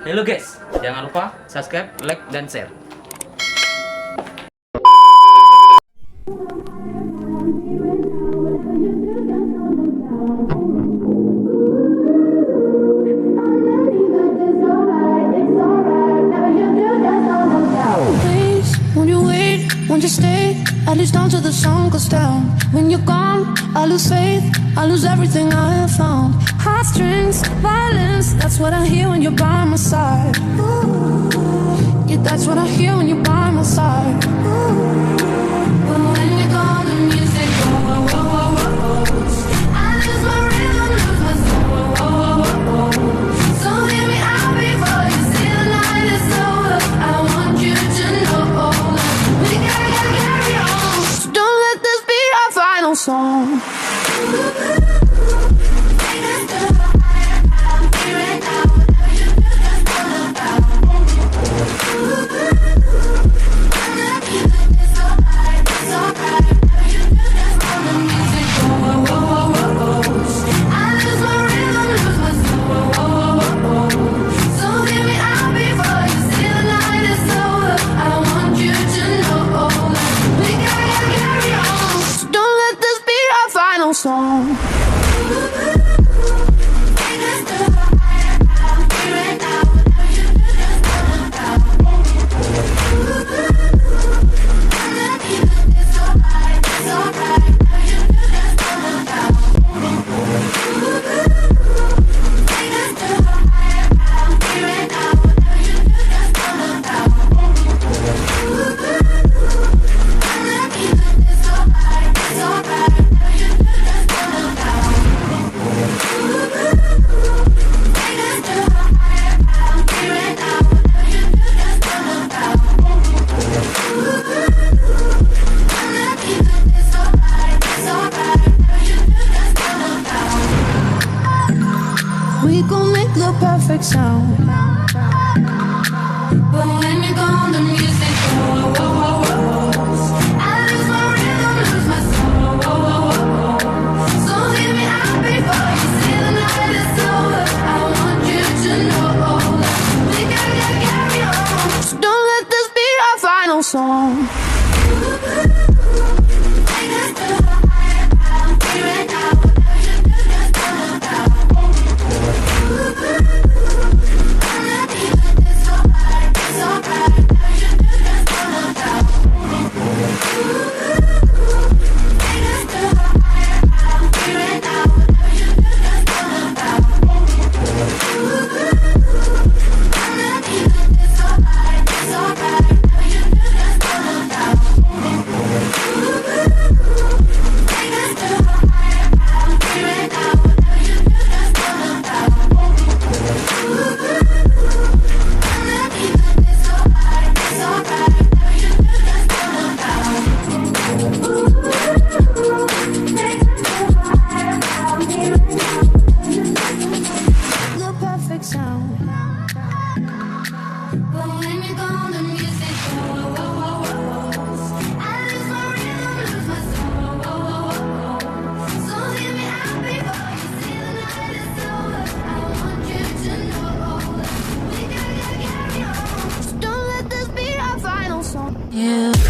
Halo guys, jangan lupa subscribe, like, dan share. Please, won't you wait, won't you stay, at least until the sun goes down. When you're gone, I lose faith, I lose everything I have found. Heartstrings, violence, that's what I hear when you're by my side. Ooh, yeah, that's what I hear when you're by my side. Ooh, but when you're gone, the music goes, whoa, whoa, whoa, whoa. I lose my rhythm, lose my soul, whoa, whoa, whoa, whoa. So hear me out before you say the night is over. I want you to know that we gotta carry on. So don't let this be our final song. Song. We gon' make the perfect sound. But when you're gone, the music goes, whoa, whoa, whoa, whoa. I lose my rhythm, lose my soul, whoa, whoa, whoa, whoa. So hear me out before you say the night is over. I want you to know that we gotta carry on. So don't let this be our final song. Yeah.